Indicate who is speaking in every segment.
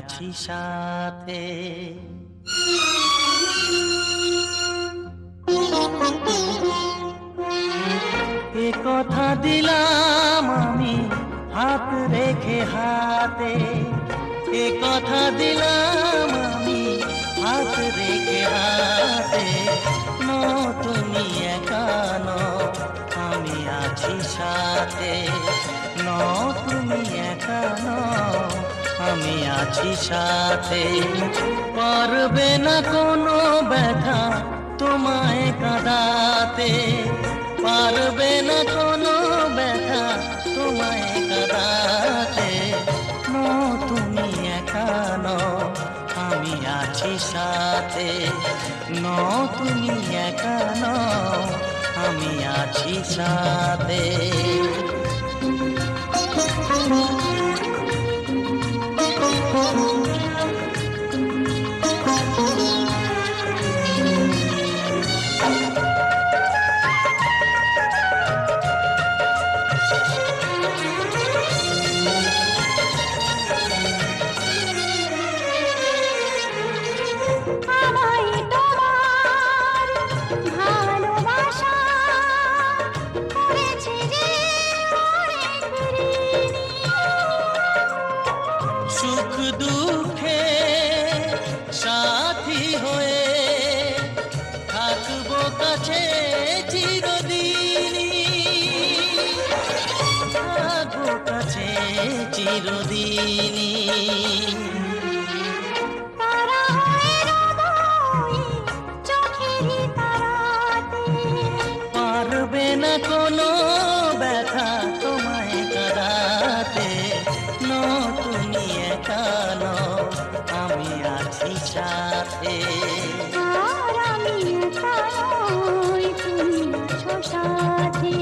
Speaker 1: আছি সাথে। এ কথা দিলাম আমি হাত রেখে হাতে, এ কথা দিলাম আমি হাত রেখে হাতে। তুমি একা নও, আমি আছি সাথে। তুমি একা নও, আমি আছি সাথে। পারবে না কোনো ব্যথা তোমায় কাঁদাতে, পারবে না কোনো ব্যথা তোমায় কাঁদাতে। তুমি একা নও, আমি আছি সাথে। তুমি একা নও, আমি আছি সাথে। সুখ দুঃখে সাথী হয়ে থাকবো কাছে চিরদিনই, থাকবো কাছে চিরদিনই। পারবে না কোনো ব্যথা তোমায় কাঁদাতে। তুমি একা নও, আমি আছি সাথে।
Speaker 2: আমি একা নই, তুমি আছো সাথে।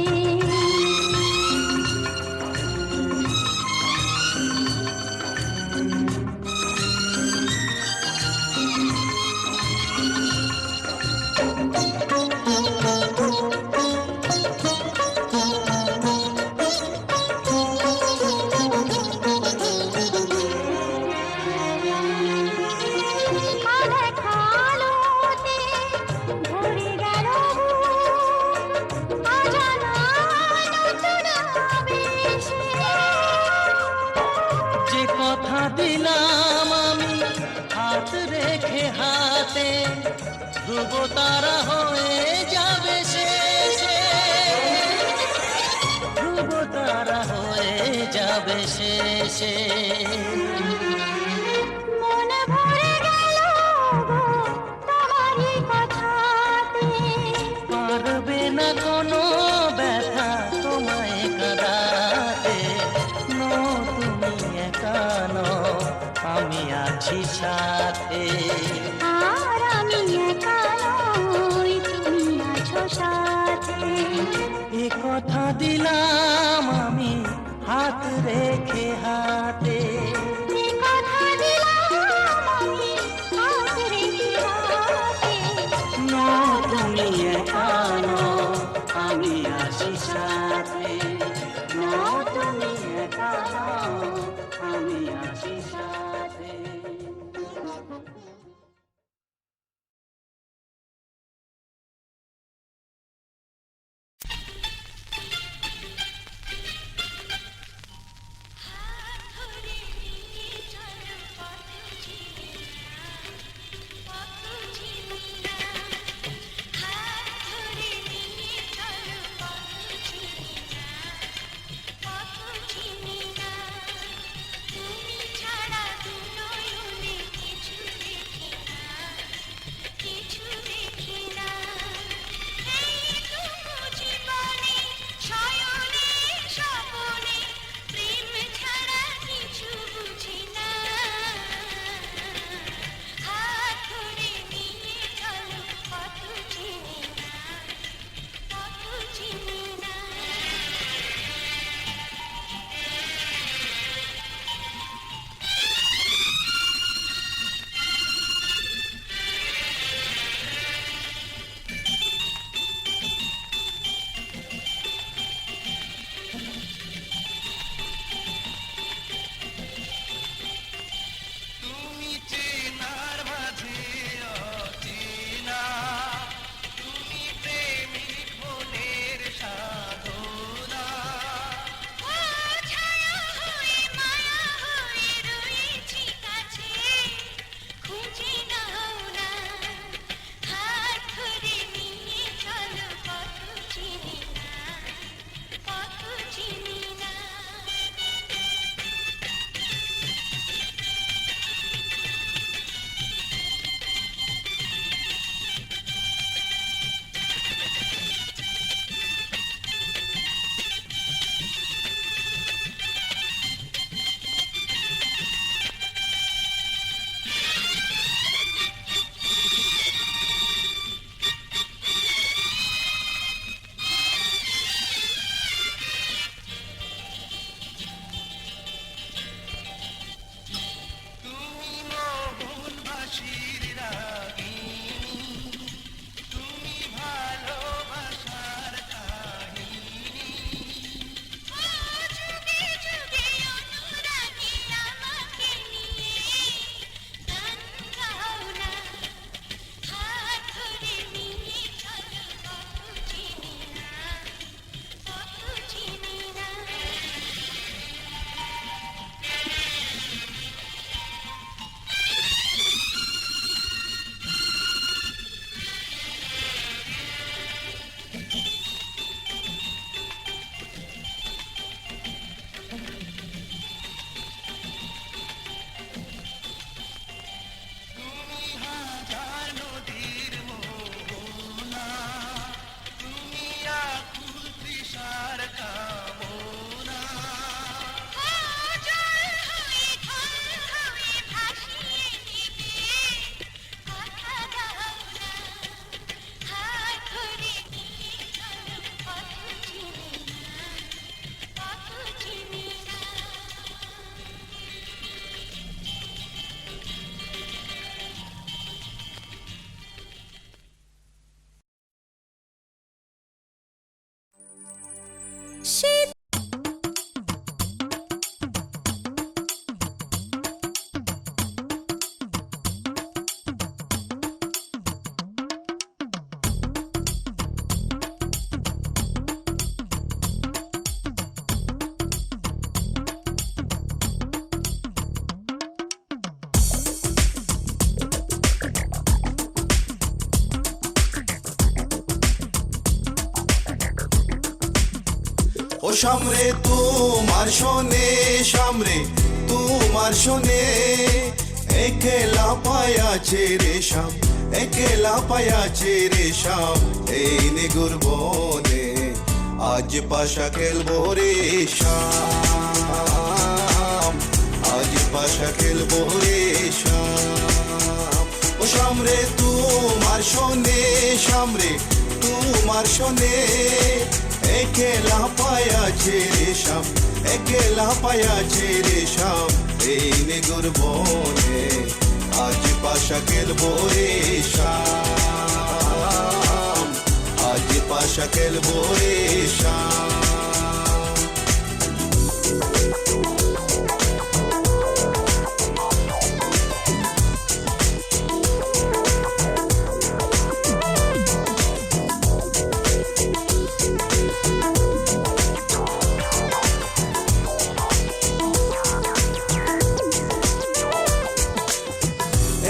Speaker 1: যে কথা দিলাম আমি হাত রেখে হাতে, ধ্রুব তারা হয়ে যাবে শেষে, ধ্রুব তারা হয়ে যাবে শেষে।
Speaker 2: মন ভরে গেল গো তোমারই কথাতে।
Speaker 1: পারবে না কোনো ব্যথা তোমায় কাঁদাতে। তুমি একা নও, আমি আছি সাথে।
Speaker 2: আর আমি একা নই, তুমি আছো সাথে।
Speaker 1: এ কথা দিলাম আমি হাত রেখে হাতে,
Speaker 2: এ কথা দিলাম আমি হাত রেখে হাতে।
Speaker 1: তুমি একা নও, আমি আছি সাথে। তুমি একা নও, আমি আছি সাথে।
Speaker 3: ও সামরে তোমার শোনে, সামরে তোমার শোনে, একলা পায়াছে রে শাম, একলা পায়াছে রে শাম, এই নিগুর বনে আজ পাশা খেলবো রে শাম, আজ পাশা খেলবো রে শাম। ও সামরে তোমার শোনে, সামরে তোমার শোনে, একলা পায়াছে রে শাম, একলা পায়াছে রে শাম, এই নিগুর বনে আজ পাশা খেলবো রে শাম, আজ পাশা খেলবো রে শাম।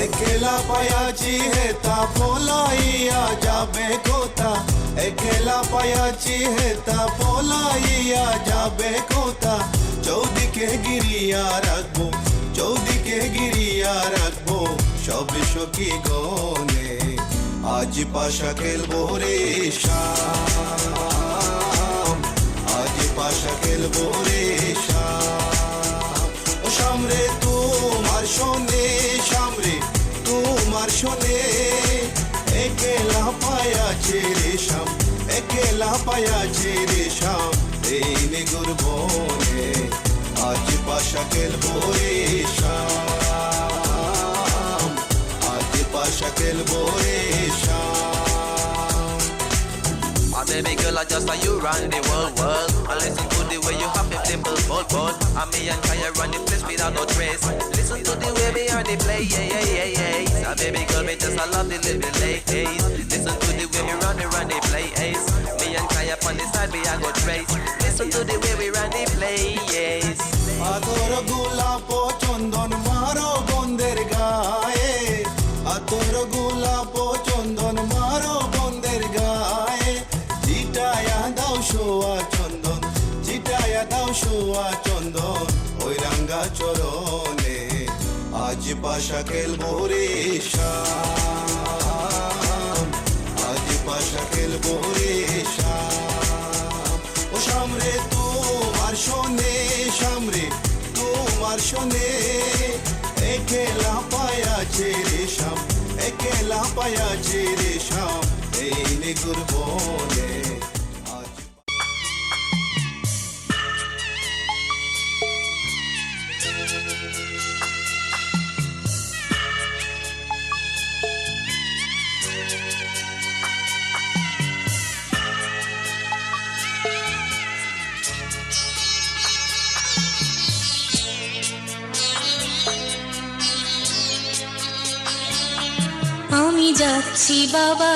Speaker 3: একলা পায়াছি হেতা পলাইয়া যাবে কোথা, একলা পায়াছি হেতা পলাইয়া যাবে কোথা, চৌদিকে গিরিয়া রাখবো, চৌদিকে গিরিয়া রাখবো সব সখী গনে, আজ পাশা খেলবো রে শাম, আজ পাশা খেলবো রে শাম। ও সামরে তোমার শোনে, সামরে তোমার শোনে, একলা পায়াছে রে শাম, একলা পায়াছে রে শাম, এই নিগুর বনে আজ পাশা খেলবো রে শাম, আজ পাশা খেলবো রে শাম।
Speaker 4: My baby girl, I just saw you run the world. I listen to the way you have it simple, but and me and Kaya run the place without no trace. Listen to the way we are the play, yeah, yeah, yeah, yeah. My baby girl, me just I love the little ladies. Listen to the way we run the play, ace. Me and Kaya on the side, we are go trace. Listen to the way we run the play, yes.
Speaker 3: আতর গোলাপ চন্দন মারো বন্দের গায়ে, আতর গোলাপ চন্দন মারো বন্দের গায়ে, চিটায়া দাও সোয়া চন্দন, চিটায়া দাও সোয়া চন্দন ওই রাঙ্গা চরণে, আজ পাশা খেলবো রে শাম, আজ পাশা খেলবো রে শাম। ও সামরে তোমার শোনে, সামরে তোমার শোনে, একলা পায়াছে রে শাম, একলা পায়াছে রে শাম, এই নিগুর বনে আজ।
Speaker 2: আমি যাচ্ছি বাবা,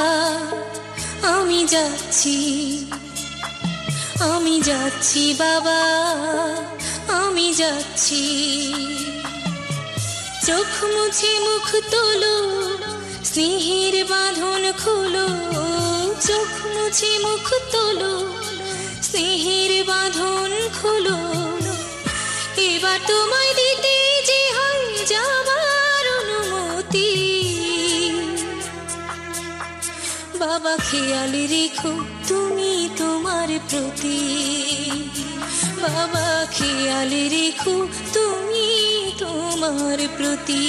Speaker 2: আমি যাচ্ছি, আমি যাচ্ছি বাবা, আমি যাচ্ছি, চোখ মুছে মুখ তোলো, স্নেহের বাঁধন খোলো, চোখ মুছে মুখ তোলো, স্নেহের বাঁধন খোলো, এবার তোমায় দিতে যে হয় যাবার অনুমতি। বাবা খেয়াল রেখো তুমি তোমার প্রতি, বাবা খেয়াল রেখো তুমি তোমার প্রতি।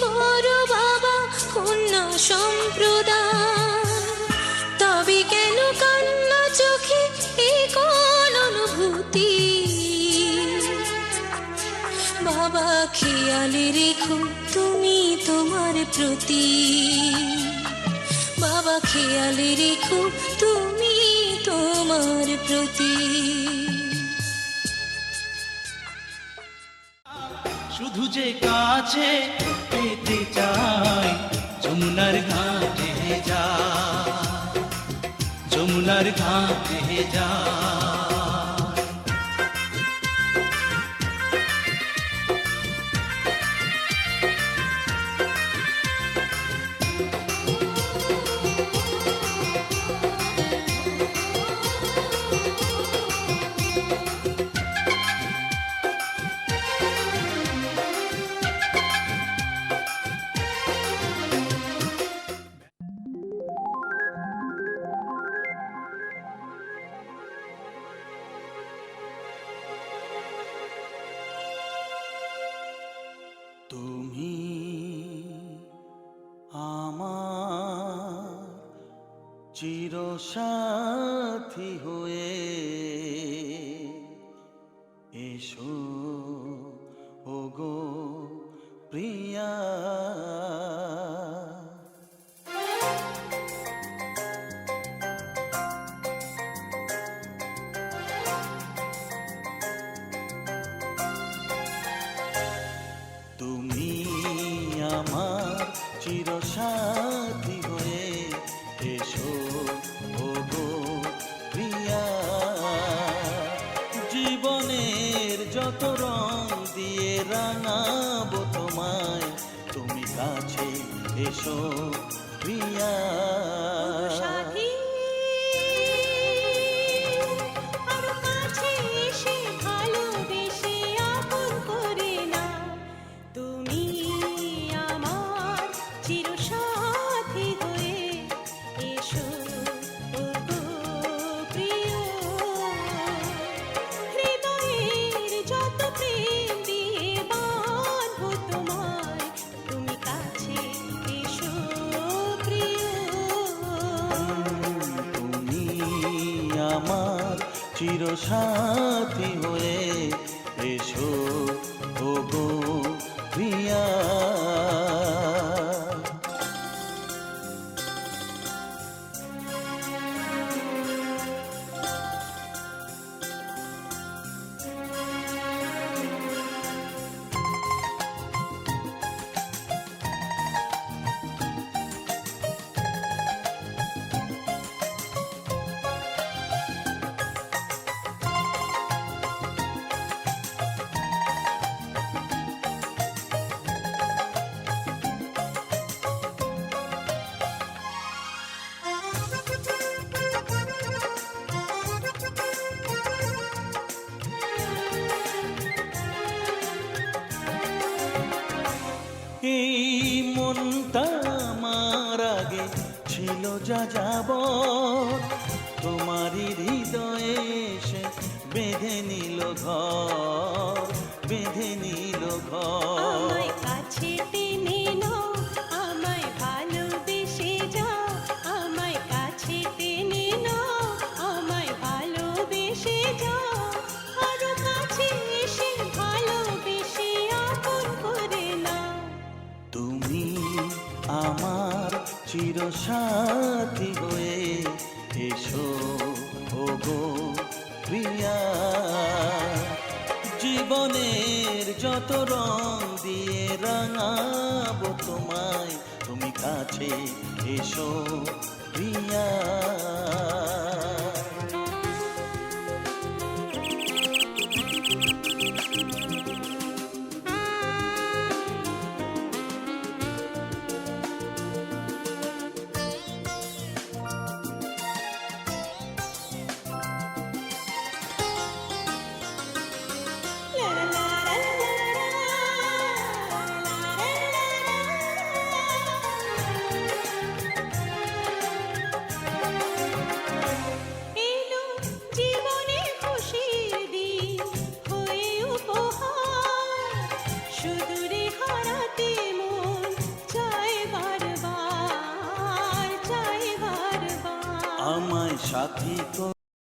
Speaker 2: করো বাবা কন্যা সম্প্রদান, তবে কেন কান্না চোখে এই কোন অনুভূতি? বাবা খেয়ালে রেখো তুমি তোমার প্রতি, বাবা খেয়ালে রেখো তুমি তোমার প্রতি।
Speaker 1: শুধু যে কাছে পেতে চাই যমুনার ঘাটে যা, যমুনার ঘাটে যা। তুমি আমার চিরসাথী হয়ে এসো ওগো প্রিয়া। তুমি আমার চিরসাথী হয়ে এসো ওগো প্রিয়া। জীবনের যত রং দিয়ে রাঙাবো তোমায়, তুমি কাছে এসো প্রিয়া।
Speaker 2: সাথী আরো কাছে এসে ভালোবেসে আপন করে না, তুমি আমার চিরসাথী হয়ে এসো ওগো প্রিয়। হৃদয়ের যত প্রেম দিয়ে বাঁধবো তোমায়, তুমি কাছে এসো প্রিয়।
Speaker 1: তুমি আমার চিরসাথী হয়ে এসো ওগো প্রিয়া। এই মনটা আমার আগে ছিল যা যাব, তোমারই হৃদয়ে এসে বেঁধে নিল ঘর, বেঁধে নিল ঘর।
Speaker 2: আমায় কাছে টেনে নাও, আমায় ভালোবেসে যাও, আমায় কাছে টেনে নাও, আমায় ভালোবেসে যাও, আরো কাছে এসে ভালোবেসে আপন করে নাও।
Speaker 1: তুমি আমার চিরসাথী হয়ে এসো ওগো প্রিয়া। জীবনের যত রং দিয়ে রাঙাবো তোমায়, তুমি কাছে এসো প্রিয়া। সাথী